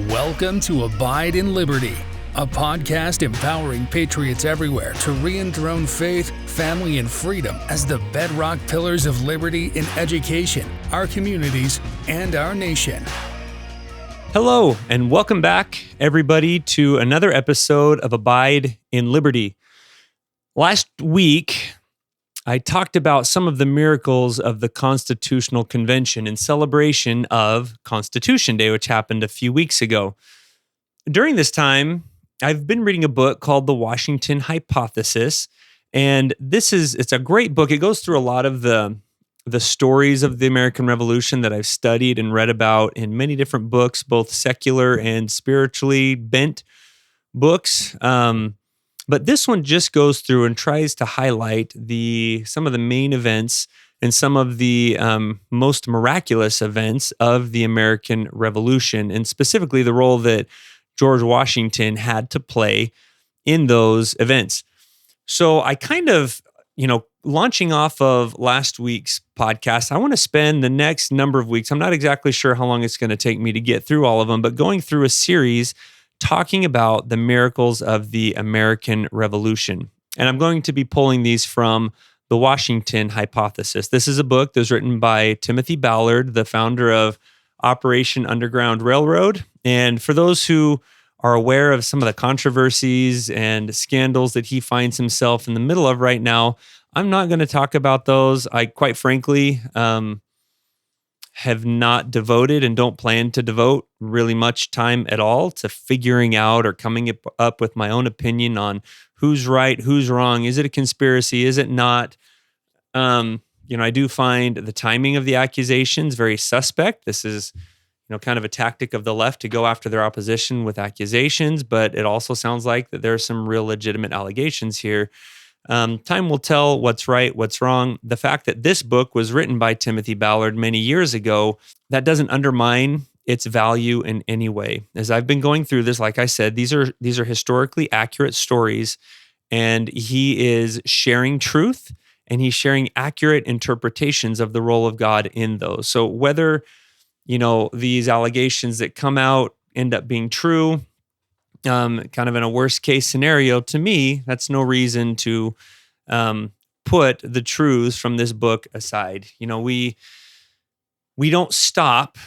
Welcome to Abide in Liberty, a podcast empowering patriots everywhere to re-enthrone faith, family, and freedom as the bedrock pillars of liberty in education, our communities, and our nation. Hello, and welcome back, everybody, to another episode of Abide in Liberty. Last week, I talked about some of the miracles of the Constitutional Convention in celebration of Constitution Day, which happened a few weeks ago. During this time, I've been reading a book called The Washington Hypothesis, and it's a great book. It goes through a lot of the stories of the American Revolution that I've studied and read about in many different books, both secular and spiritually bent books. But this one just goes through and tries to highlight some of the main events and some of the most miraculous events of the American Revolution, and specifically the role that George Washington had to play in those events. So I kind of, launching off of last week's podcast, I want to spend the next number of weeks, I'm not exactly sure how long it's going to take me to get through all of them, but going through a series talking about the miracles of the American Revolution. And I'm going to be pulling these from The Washington Hypothesis. This is a book that was written by Timothy Ballard, the founder of Operation Underground Railroad. And for those who are aware of some of the controversies and scandals that he finds himself in the middle of right now, I'm not going to talk about those. I, quite frankly, have not devoted and don't plan to devote really much time at all to figuring out or coming up with my own opinion on who's right, who's wrong. Is it a conspiracy? Is it not? I do find the timing of the accusations very suspect. This is, kind of a tactic of the left to go after their opposition with accusations, but it also sounds like that there are some real legitimate allegations here. Time will tell what's right, what's wrong. The fact that this book was written by Timothy Ballard many years ago, that doesn't undermine its value in any way. As I've been going through this, like I said, these are historically accurate stories, and he is sharing truth, and he's sharing accurate interpretations of the role of God in those. So whether, these allegations that come out end up being true, kind of in a worst case scenario, to me, that's no reason to put the truths from this book aside. We don't stop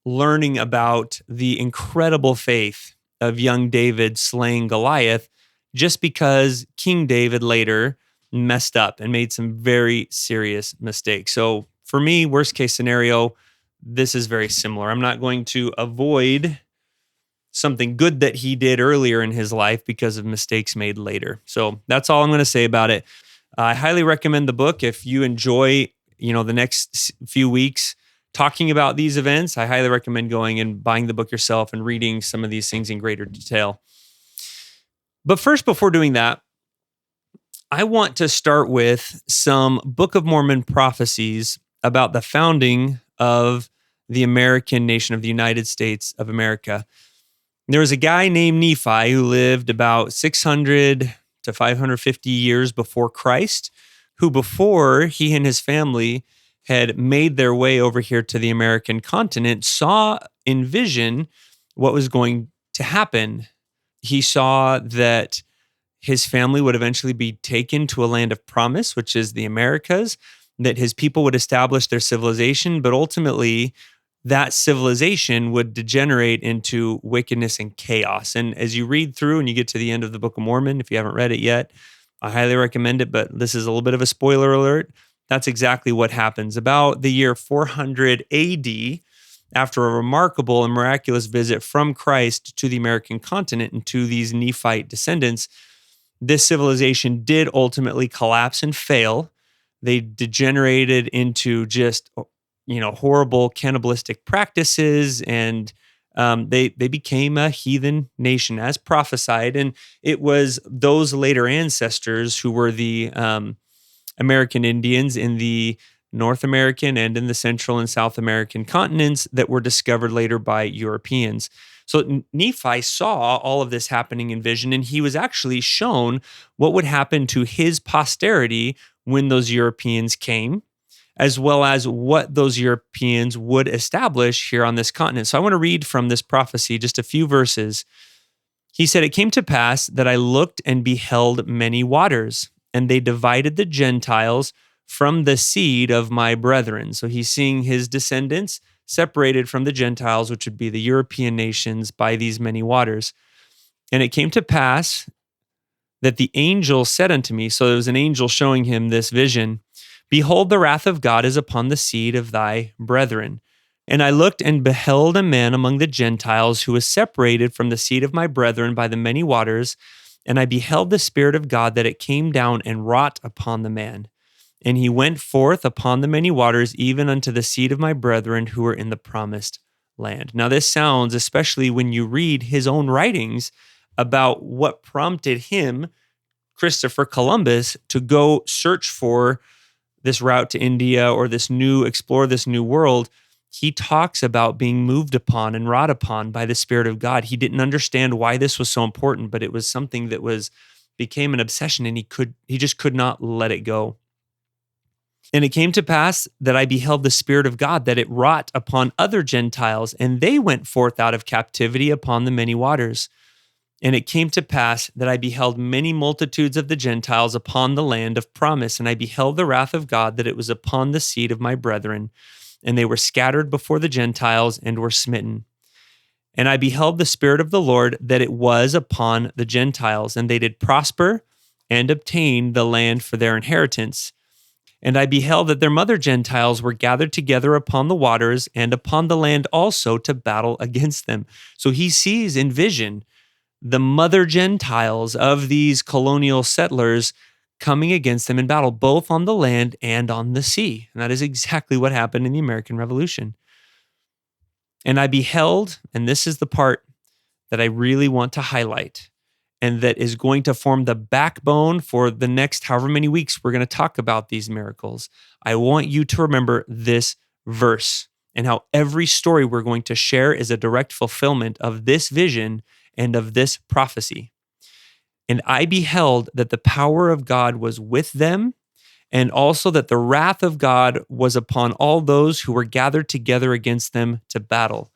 learning about the incredible faith of young David slaying Goliath just because King David later messed up and made some very serious mistakes. So for me, worst case scenario, this is very similar. I'm not going to avoid something good that he did earlier in his life because of mistakes made later. So that's all I'm going to say about it. I highly recommend the book. If you enjoy, the next few weeks talking about these events, I highly recommend going and buying the book yourself and reading some of these things in greater detail. But first, before doing that, I want to start with some Book of Mormon prophecies about the founding of the American nation of the United States of America. There was a guy named Nephi who lived about 600 to 550 years before Christ, who before he and his family had made their way over here to the American continent, saw in vision what was going to happen. He saw that his family would eventually be taken to a land of promise, which is the Americas, that his people would establish their civilization, but ultimately that civilization would degenerate into wickedness and chaos. And as you read through and you get to the end of the Book of Mormon, if you haven't read it yet, I highly recommend it, but this is a little bit of a spoiler alert. That's exactly what happens. About the year 400 AD, after a remarkable and miraculous visit from Christ to the American continent and to these Nephite descendants, this civilization did ultimately collapse and fail. They degenerated into just horrible cannibalistic practices, and they became a heathen nation as prophesied. And it was those later ancestors who were the American Indians in the North American and in the Central and South American continents that were discovered later by Europeans. So Nephi saw all of this happening in vision, and he was actually shown what would happen to his posterity when those Europeans came. as well as what those Europeans would establish here on this continent. So I want to read from this prophecy just a few verses. He said, "It came to pass that I looked and beheld many waters, and they divided the Gentiles from the seed of my brethren." So he's seeing his descendants separated from the Gentiles, which would be the European nations, by these many waters. "And it came to pass that the angel said unto me," so there was an angel showing him this vision, "Behold, the wrath of God is upon the seed of thy brethren. And I looked and beheld a man among the Gentiles who was separated from the seed of my brethren by the many waters. And I beheld the Spirit of God that it came down and wrought upon the man. And he went forth upon the many waters, even unto the seed of my brethren who were in the promised land." Now, this sounds, especially when you read his own writings about what prompted him, Christopher Columbus, to go search for this route to India or explore this new world. He talks about being moved upon and wrought upon by the Spirit of God. He didn't understand why this was so important, but it was something that became an obsession, and he just could not let it go. "And it came to pass that I beheld the Spirit of God, that it wrought upon other Gentiles, and they went forth out of captivity upon the many waters. And it came to pass that I beheld many multitudes of the Gentiles upon the land of promise, and I beheld the wrath of God, that it was upon the seed of my brethren, and they were scattered before the Gentiles and were smitten. And I beheld the Spirit of the Lord, that it was upon the Gentiles, and they did prosper and obtain the land for their inheritance. And I beheld that their mother Gentiles were gathered together upon the waters and upon the land also to battle against them." So he sees in vision the mother Gentiles of these colonial settlers coming against them in battle, both on the land and on the sea. And that is exactly what happened in the American Revolution. "And I beheld," and this is the part that I really want to highlight, and that is going to form the backbone for the next however many weeks we're going to talk about these miracles. I want you to remember this verse and how every story we're going to share is a direct fulfillment of this vision and of this prophecy. "And I beheld that the power of God was with them, and also that the wrath of God was upon all those who were gathered together against them to battle.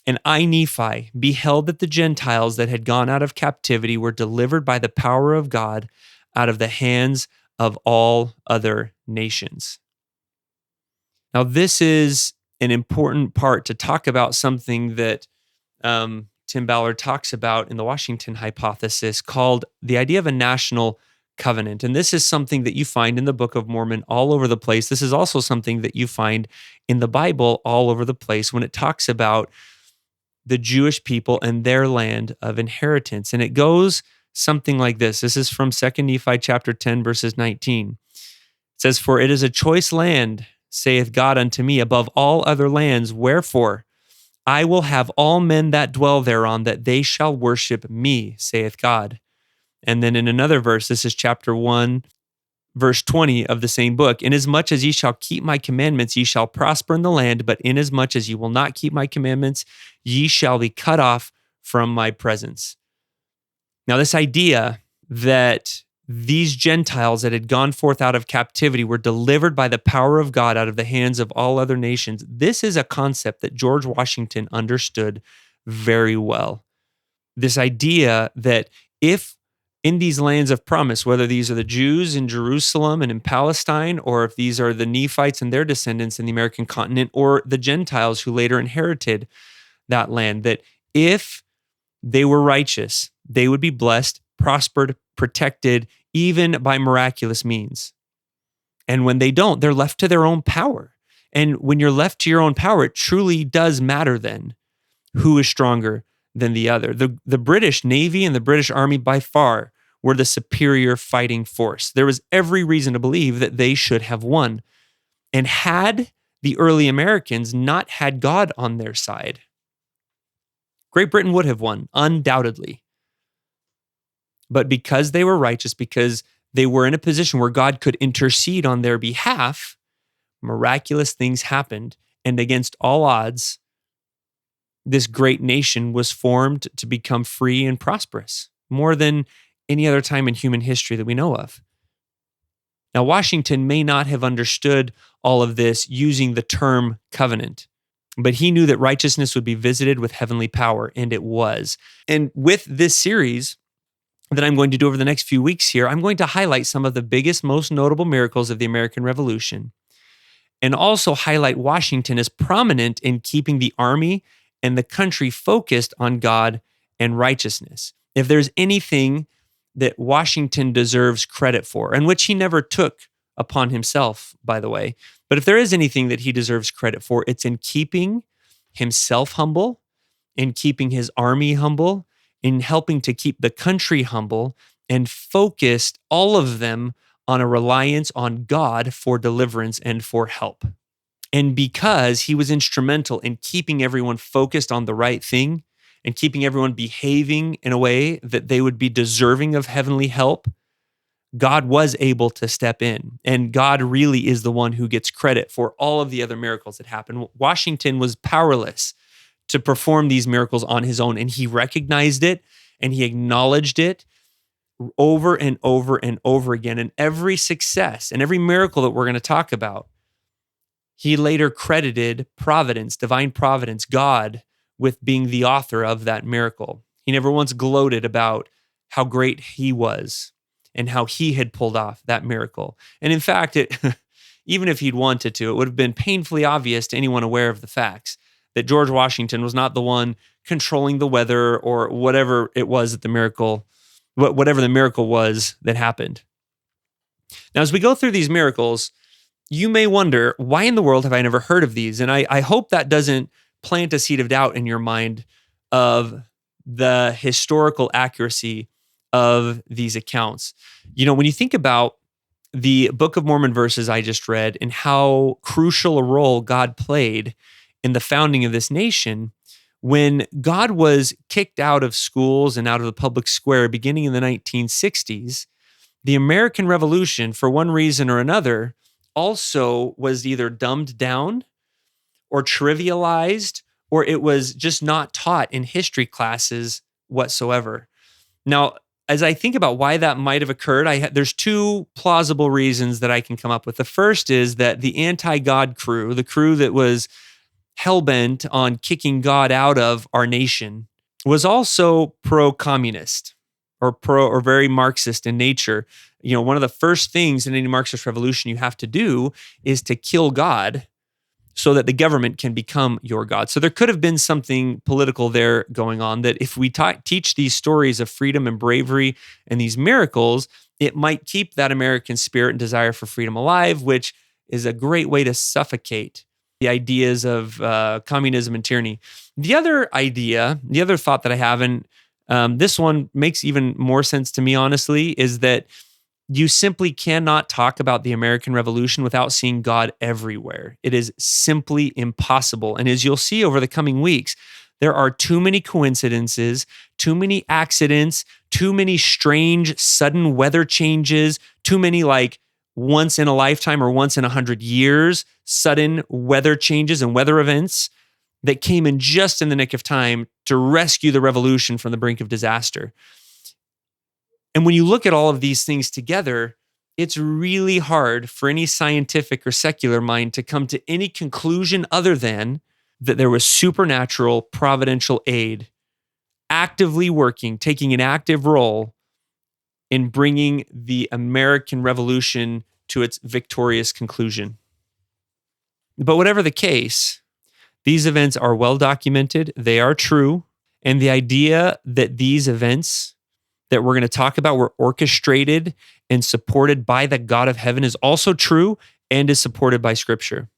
And I, Nephi, beheld that the Gentiles that had gone out of captivity were delivered by the power of God out of the hands of all other nations." Now, this is an important part to talk about something that Tim Ballard talks about in the Washington hypothesis, called the idea of a national covenant. And this is something that you find in the Book of Mormon all over the place. This is also something that you find in the Bible all over the place when it talks about the Jewish people and their land of inheritance. And it goes something like this. This is from 2 Nephi chapter 10, verses 19. It says, "For it is a choice land, saith God unto me, above all other lands. Wherefore I will have all men that dwell thereon, that they shall worship me, saith God." And then in another verse, this is chapter 1, verse 20 of the same book. "Inasmuch as ye shall keep my commandments, ye shall prosper in the land, but inasmuch as ye will not keep my commandments, ye shall be cut off from my presence." Now, this idea that these Gentiles that had gone forth out of captivity were delivered by the power of God out of the hands of all other nations, this is a concept that George Washington understood very well. This idea that if in these lands of promise, whether these are the Jews in Jerusalem and in Palestine, or if these are the Nephites and their descendants in the American continent, or the Gentiles who later inherited that land, that if they were righteous, they would be blessed, prospered, protected, even by miraculous means. And when they don't, they're left to their own power. And when you're left to your own power, it truly does matter then who is stronger than the other. The British Navy and the British Army by far were the superior fighting force. There was every reason to believe that they should have won. And had the early Americans not had God on their side, Great Britain would have won, undoubtedly. But because they were righteous, because they were in a position where God could intercede on their behalf, miraculous things happened. And against all odds, this great nation was formed to become free and prosperous, more than any other time in human history that we know of. Now, Washington may not have understood all of this using the term covenant, but he knew that righteousness would be visited with heavenly power, and it was. And with this series that I'm going to do over the next few weeks here, I'm going to highlight some of the biggest, most notable miracles of the American Revolution, and also highlight Washington as prominent in keeping the army and the country focused on God and righteousness. If there's anything that Washington deserves credit for, and which he never took upon himself, by the way, but if there is anything that he deserves credit for, it's in keeping himself humble, in keeping his army humble, in helping to keep the country humble, and focused all of them on a reliance on God for deliverance and for help. And because he was instrumental in keeping everyone focused on the right thing and keeping everyone behaving in a way that they would be deserving of heavenly help, God was able to step in. And God really is the one who gets credit for all of the other miracles that happened. Washington was powerless to perform these miracles on his own, and he recognized it and he acknowledged it over and over and over again. And every success and every miracle that we're going to talk about, he later credited providence, divine providence, God, with being the author of that miracle. He never once gloated about how great he was and how he had pulled off that miracle. And in fact, even if he'd wanted to, it would have been painfully obvious to anyone aware of the facts that George Washington was not the one controlling the weather or whatever it was that whatever the miracle was that happened. Now, as we go through these miracles, you may wonder, why in the world have I never heard of these? And I hope that doesn't plant a seed of doubt in your mind of the historical accuracy of these accounts. You know, when you think about the Book of Mormon verses I just read and how crucial a role God played in the founding of this nation, when God was kicked out of schools and out of the public square beginning in the 1960s, the American Revolution, for one reason or another, also was either dumbed down or trivialized, or it was just not taught in history classes whatsoever. Now, as I think about why that might have occurred, there's two plausible reasons that I can come up with. The first is that the anti-God crew, the crew that was hell-bent on kicking God out of our nation, was also pro-communist or very Marxist in nature. You know, one of the first things in any Marxist revolution you have to do is to kill God so that the government can become your God. So there could have been something political there going on, that if we teach these stories of freedom and bravery and these miracles, it might keep that American spirit and desire for freedom alive, which is a great way to suffocate the ideas of communism and tyranny. The other thought that I have, and this one makes even more sense to me, honestly, is that you simply cannot talk about the American Revolution without seeing God everywhere. It is simply impossible. And as you'll see over the coming weeks, there are too many coincidences, too many accidents, too many strange, sudden weather changes, too many like once in a lifetime or once in 100 years, sudden weather changes and weather events that came in just in the nick of time to rescue the revolution from the brink of disaster. And when you look at all of these things together, it's really hard for any scientific or secular mind to come to any conclusion other than that there was supernatural providential aid actively working, taking an active role in bringing the American Revolution to its victorious conclusion. But whatever the case, these events are well documented, they are true, and the idea that these events that we're going to talk about were orchestrated and supported by the God of heaven is also true and is supported by Scripture.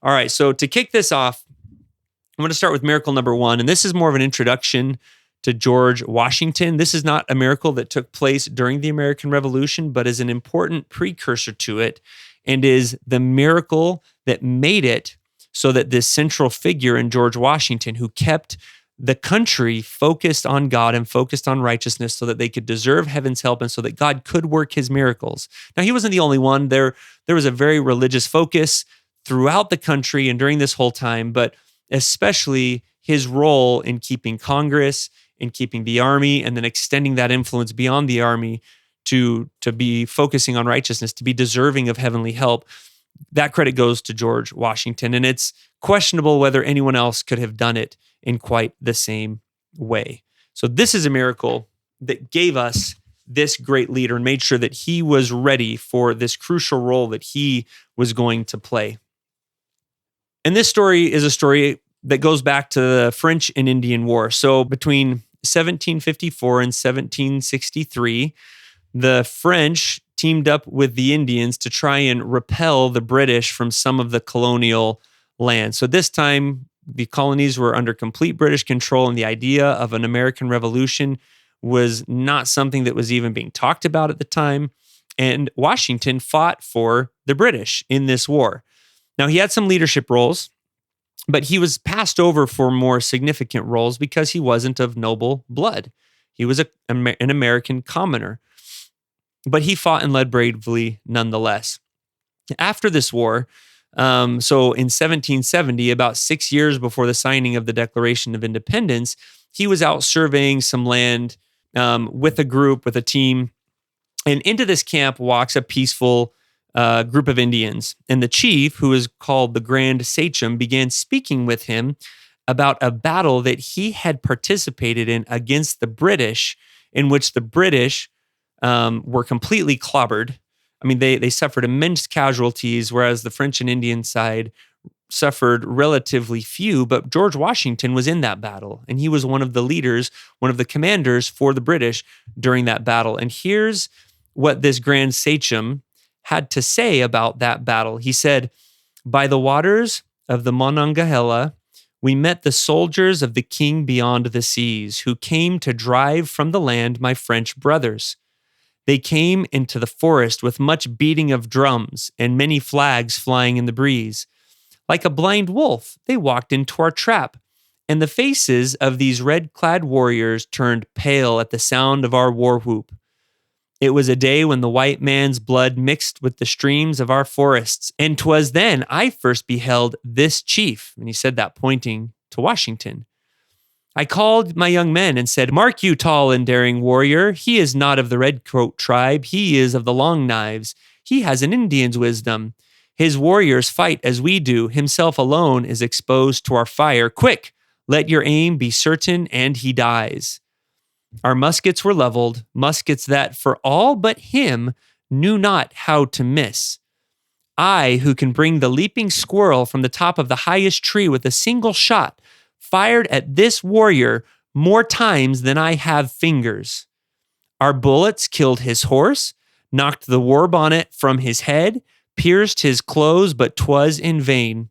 All right, so to kick this off, I'm going to start with miracle number one, and this is more of an introduction to George Washington. This is not a miracle that took place during the American Revolution, but is an important precursor to it and is the miracle that made it so that this central figure in George Washington, who kept the country focused on God and focused on righteousness so that they could deserve heaven's help and so that God could work his miracles. Now, he wasn't the only one. There was a very religious focus throughout the country and during this whole time, but especially his role in keeping Congress, in keeping the army, and then extending that influence beyond the army to be focusing on righteousness, to be deserving of heavenly help, that credit goes to George Washington. And it's questionable whether anyone else could have done it in quite the same way. So this is a miracle that gave us this great leader and made sure that he was ready for this crucial role that he was going to play. And this story is a story that goes back to the French and Indian War. So between 1754 and 1763, the French teamed up with the Indians to try and repel the British from some of the colonial land. So this time, the colonies were under complete British control, and the idea of an American Revolution was not something that was even being talked about at the time. And Washington fought for the British in this war. Now, he had some leadership roles, but he was passed over for more significant roles because he wasn't of noble blood. He was an American commoner, but he fought and led bravely nonetheless. After this war, so in 1770, about 6 years before the signing of the Declaration of Independence, he was out surveying some land with a team. And into this camp walks a peaceful group of Indians. And the chief, who is called the Grand Sachem, began speaking with him about a battle that he had participated in against the British, in which the British were completely clobbered. I mean, they suffered immense casualties, whereas the French and Indian side suffered relatively few. But George Washington was in that battle, and he was one of the leaders, one of the commanders for the British during that battle. And here's what this Grand Sachem had to say about that battle. He said, "By the waters of the Monongahela, we met the soldiers of the king beyond the seas, who came to drive from the land my French brothers. They came into the forest with much beating of drums and many flags flying in the breeze. Like a blind wolf, they walked into our trap, and the faces of these red-clad warriors turned pale at the sound of our war whoop. It was a day when the white man's blood mixed with the streams of our forests, and 'twas then I first beheld this chief," and he said that pointing to Washington. "I called my young men and said, 'Mark you, tall and daring warrior, he is not of the Redcoat tribe, he is of the Long Knives. He has an Indian's wisdom. His warriors fight as we do, himself alone is exposed to our fire. Quick, let your aim be certain, and he dies.' Our muskets were leveled, muskets that, for all but him, knew not how to miss. I, who can bring the leaping squirrel from the top of the highest tree with a single shot, fired at this warrior more times than I have fingers. Our bullets killed his horse, knocked the war bonnet from his head, pierced his clothes, but 'twas in vain.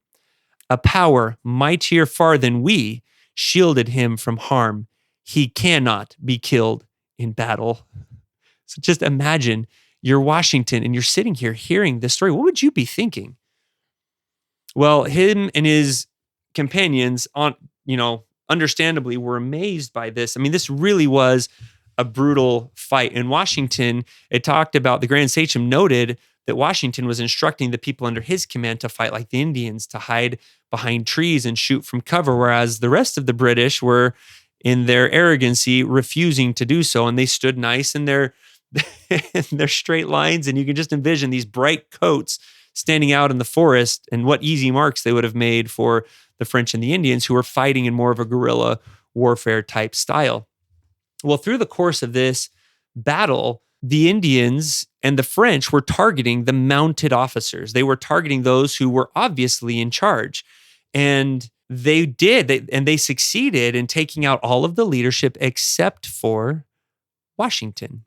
A power mightier far than we shielded him from harm. He cannot be killed in battle." So just imagine you're Washington and you're sitting here hearing this story. What would you be thinking? Well, him and his companions, understandably, were amazed by this. I mean, this really was a brutal fight. In Washington, it talked about, the Grand Sachem noted that Washington was instructing the people under his command to fight like the Indians, to hide behind trees and shoot from cover, whereas the rest of the British were, in their arrogancy, refusing to do so. And they stood nice in their straight lines. And you can just envision these bright coats standing out in the forest, and what easy marks they would have made for the French and the Indians, who were fighting in more of a guerrilla warfare type style. Well, through the course of this battle, the Indians and the French were targeting the mounted officers. They were targeting those who were obviously in charge. And they succeeded in taking out all of the leadership except for Washington.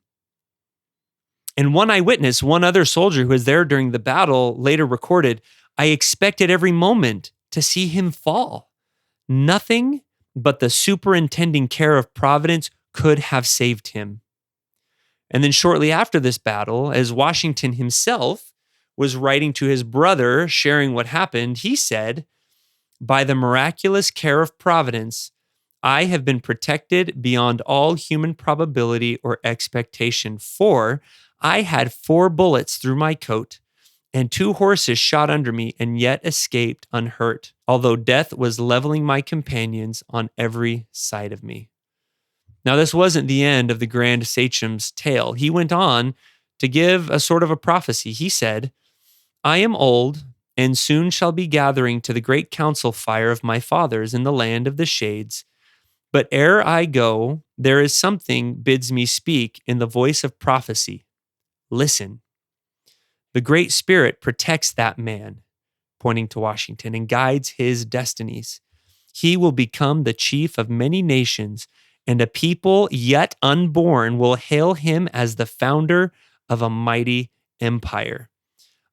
And one eyewitness, one other soldier who was there during the battle, later recorded, "I expected every moment to see him fall. Nothing but the superintending care of Providence could have saved him." And then shortly after this battle, as Washington himself was writing to his brother, sharing what happened, he said, "By the miraculous care of Providence, I have been protected beyond all human probability or expectation, for I had 4 bullets through my coat, and 2 horses shot under me, and yet escaped unhurt, although death was leveling my companions on every side of me." Now, this wasn't the end of the grand sachem's tale. He went on to give a sort of a prophecy. He said, I am old, and soon shall be gathering to the great council fire of my fathers in the land of the shades. But ere I go, there is something bids me speak in the voice of prophecy. Listen. The Great Spirit protects that man, pointing to Washington, and guides his destinies. He will become the chief of many nations, and a people yet unborn will hail him as the founder of a mighty empire.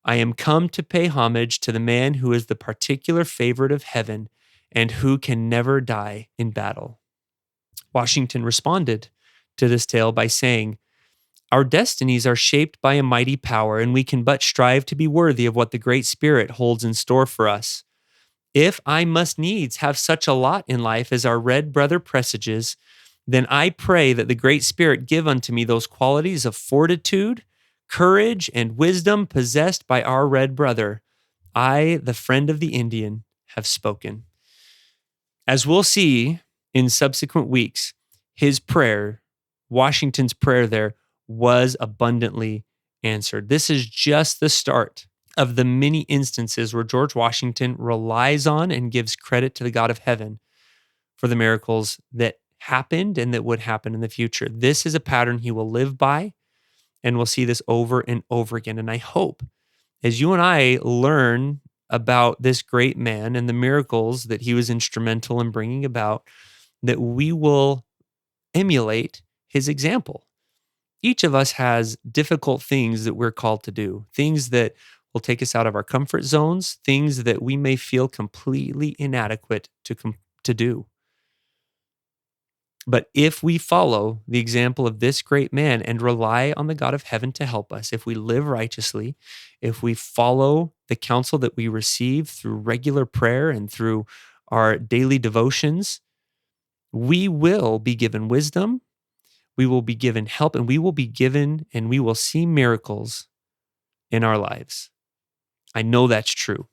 I am come to pay homage to the man who is the particular favorite of heaven and who can never die in battle. Washington responded to this tale by saying, Our destinies are shaped by a mighty power, and we can but strive to be worthy of what the Great Spirit holds in store for us. If I must needs have such a lot in life as our red brother presages, then I pray that the Great Spirit give unto me those qualities of fortitude, courage, and wisdom possessed by our red brother. I, the friend of the Indian, have spoken. As we'll see in subsequent weeks, his prayer, Washington's prayer there, was abundantly answered. This is just the start of the many instances where George Washington relies on and gives credit to the God of heaven for the miracles that happened and that would happen in the future. This is a pattern he will live by, and we'll see this over and over again. And I hope as you and I learn about this great man and the miracles that he was instrumental in bringing about, that we will emulate his example. Each of us has difficult things that we're called to do, things that will take us out of our comfort zones, things that we may feel completely inadequate to do. But if we follow the example of this great man and rely on the God of heaven to help us, if we live righteously, if we follow the counsel that we receive through regular prayer and through our daily devotions, we will be given wisdom, we will be given help, and we will be given and we will see miracles in our lives. I know that's true.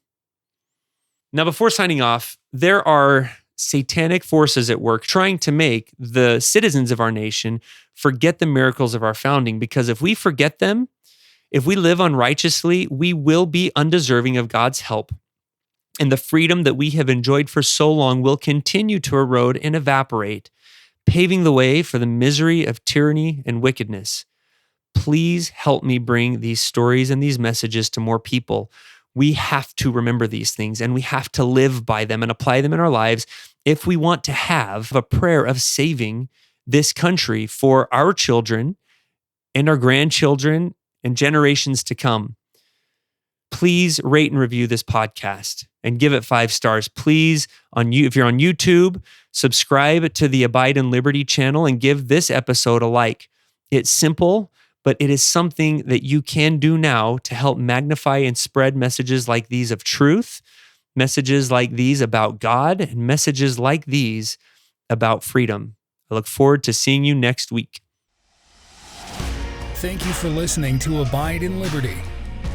Now, before signing off, there are satanic forces at work trying to make the citizens of our nation forget the miracles of our founding, because if we forget them, if we live unrighteously, we will be undeserving of God's help. And the freedom that we have enjoyed for so long will continue to erode and evaporate, paving the way for the misery of tyranny and wickedness. Please help me bring these stories and these messages to more people. We have to remember these things, and we have to live by them and apply them in our lives if we want to have a prayer of saving this country for our children and our grandchildren and generations to come. Please rate and review this podcast and give it 5 stars. Please, if you're on YouTube, subscribe to the Abide in Liberty channel and give this episode a like. It's simple, but it is something that you can do now to help magnify and spread messages like these of truth, messages like these about God, and messages like these about freedom. I look forward to seeing you next week. Thank you for listening to Abide in Liberty.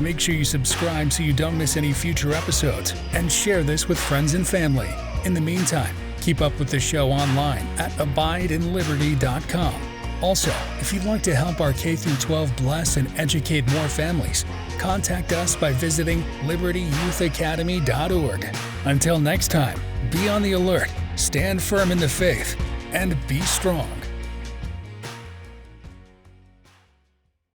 Make sure you subscribe so you don't miss any future episodes, and share this with friends and family. In the meantime, keep up with the show online at abideinliberty.com. Also, if you'd like to help our K-12 bless and educate more families, contact us by visiting libertyyouthacademy.org. Until next time, be on the alert, stand firm in the faith, and be strong.